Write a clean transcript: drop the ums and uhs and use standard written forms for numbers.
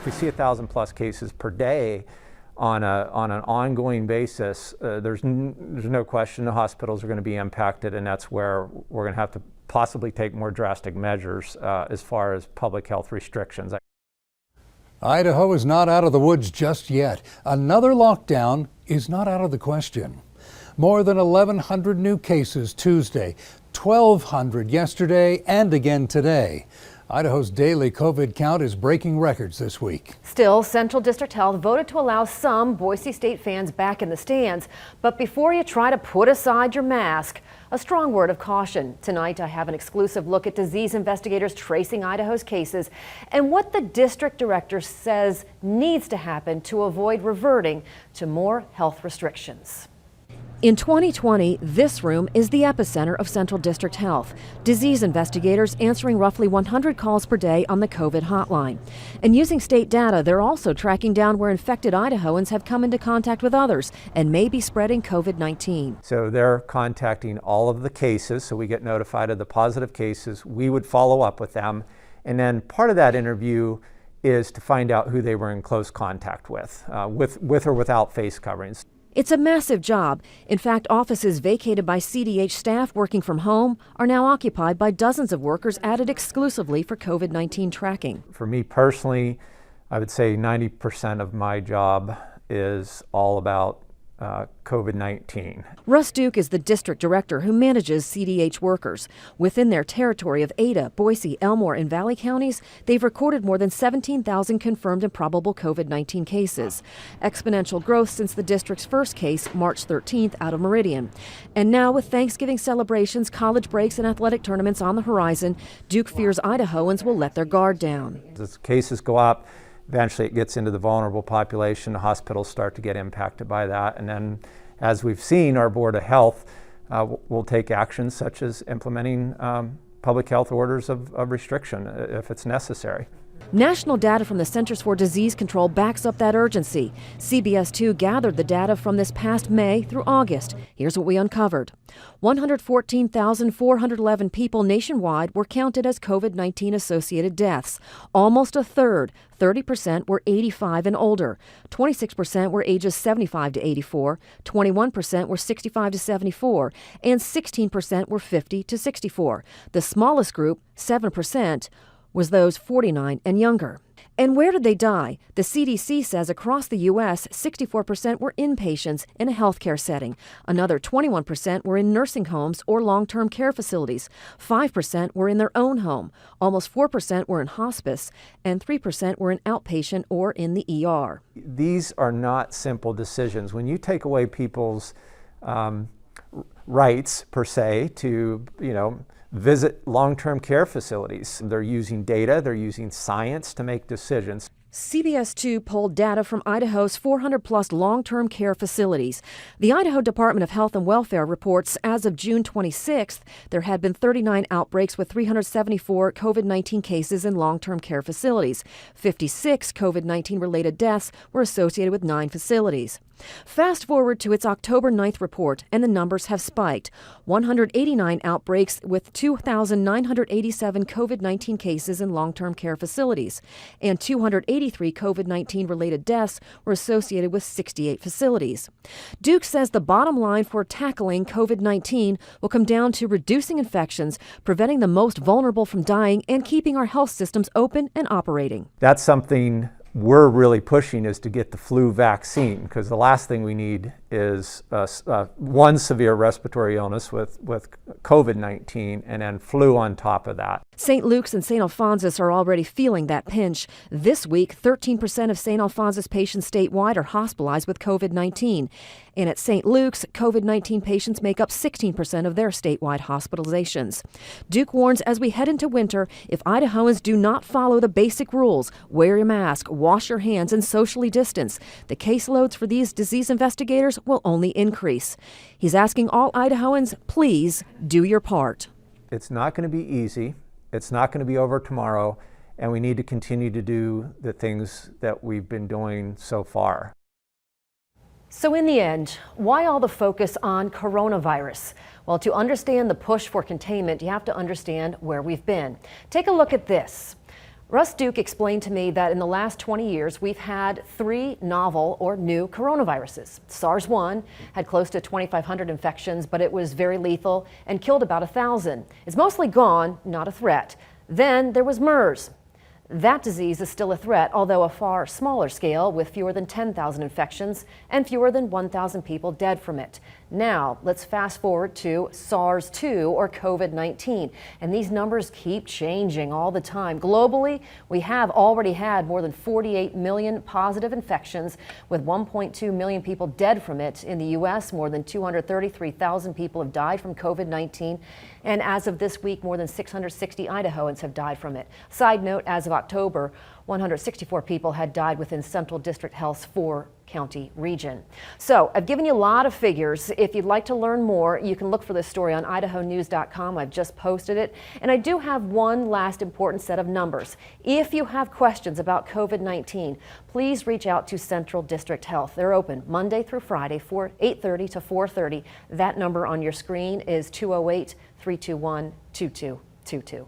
If we see 1,000 plus cases per day on an ongoing basis, there's no question the hospitals are going to be impacted, and that's where we're going to have to possibly take more drastic measures as far as public health restrictions. Idaho is not out of the woods just yet. Another lockdown is not out of the question. More than 1,100 new cases Tuesday, 1,200 yesterday, and again today. Idaho's daily COVID count is breaking records this week. Still, Central District Health voted to allow some Boise State fans back in the stands. But before you try to put aside your mask, a strong word of caution. Tonight, I have an exclusive look at disease investigators tracing Idaho's cases and what the district director says needs to happen to avoid reverting to more health restrictions. In 2020, this room is the epicenter of Central District Health. Disease investigators answering roughly 100 calls per day on the COVID hotline. And using state data, they're also tracking down where infected Idahoans have come into contact with others and may be spreading COVID-19. So they're contacting all of the cases, so we get notified of the positive cases. We would follow up with them. And then part of that interview is to find out who they were in close contact with or without face coverings. It's a massive job. In fact, offices vacated by CDH staff working from home are now occupied by dozens of workers added exclusively for COVID-19 tracking. For me personally, I would say 90% of my job is all about COVID-19. Russ Duke is the district director who manages CDH workers. Within their territory of Ada, Boise, Elmore, and Vale counties, they've recorded more than 17,000 confirmed and probable COVID-19 cases. Exponential growth since the district's first case, March 13th, out of Meridian. And now with Thanksgiving celebrations, college breaks, and athletic tournaments on the horizon, Duke fears Idahoans will let their guard down. As cases go up, eventually it gets into the vulnerable population. The hospitals start to get impacted by that. And then, as we've seen, our Board of Health will take actions such as implementing public health orders of restriction if it's necessary. National data from the Centers for Disease Control backs up that urgency. CBS 2 gathered the data from this past May through August. Here's what we uncovered. 114,411 people nationwide were counted as COVID-19 associated deaths. Almost a third, 30%, were 85 and older. 26% were ages 75 to 84. 21% were 65 to 74. And 16% were 50 to 64. The smallest group, 7%, was those 49 and younger. And where did they die? The CDC says across the U.S., 64% were inpatients in a healthcare setting. Another 21% were in nursing homes or long-term care facilities. 5% were in their own home. Almost 4% were in hospice, and 3% were in outpatient or in the ER. These are not simple decisions. When you take away people's rights, per se, to, visit long-term care facilities. They're using data, they're using science to make decisions. CBS 2 polled data from Idaho's 400-plus long-term care facilities. The Idaho Department of Health and Welfare reports as of June 26th, there had been 39 outbreaks with 374 COVID-19 cases in long-term care facilities. 56 COVID-19 related deaths were associated with 9 facilities. Fast forward to its October 9th report, and the numbers have spiked. 189 outbreaks with 2,987 COVID-19 cases in long-term care facilities, and 283 COVID-19 related deaths were associated with 68 facilities. Duke says the bottom line for tackling COVID-19 will come down to reducing infections, preventing the most vulnerable from dying, and keeping our health systems open and operating. That's something we're really pushing, is to get the flu vaccine, because the last thing we need is one severe respiratory illness with COVID-19 and then flu on top of that. St. Luke's and St. Alphonsus are already feeling that pinch. This week, 13% of St. Alphonsus patients statewide are hospitalized with COVID-19. And at St. Luke's, COVID-19 patients make up 16% of their statewide hospitalizations. Duke warns as we head into winter, if Idahoans do not follow the basic rules, wear your mask, wash your hands, and socially distance, the caseloads for these disease investigators will only increase. He's asking all Idahoans, please do your part. It's not going to be easy. It's not going to be over tomorrow, and we need to continue to do the things that we've been doing so far. So in the end, why all the focus on coronavirus? Well, to understand the push for containment, you have to understand where we've been. Take a look at this. Russ Duke explained to me that in the last 20 years, we've had 3 novel or new coronaviruses. SARS-1 had close to 2,500 infections, but it was very lethal and killed about 1,000. It's mostly gone, not a threat. Then there was MERS. That disease is still a threat, although a far smaller scale with fewer than 10,000 infections and fewer than 1,000 people dead from it. Now, let's fast forward to SARS-2 or COVID-19. And these numbers keep changing all the time. Globally, we have already had more than 48 million positive infections with 1.2 million people dead from it. In the U.S., more than 233,000 people have died from COVID-19. And as of this week, more than 660 Idahoans have died from it. Side note, as of October, 164 people had died within Central District Health's 4-county region. So I've given you a lot of figures. If you'd like to learn more, you can look for this story on idahonews.com. I've just posted it. And I do have one last important set of numbers. If you have questions about COVID-19, please reach out to Central District Health. They're open Monday through Friday, 8:30 to 4:30. That number on your screen is 208-321-2222.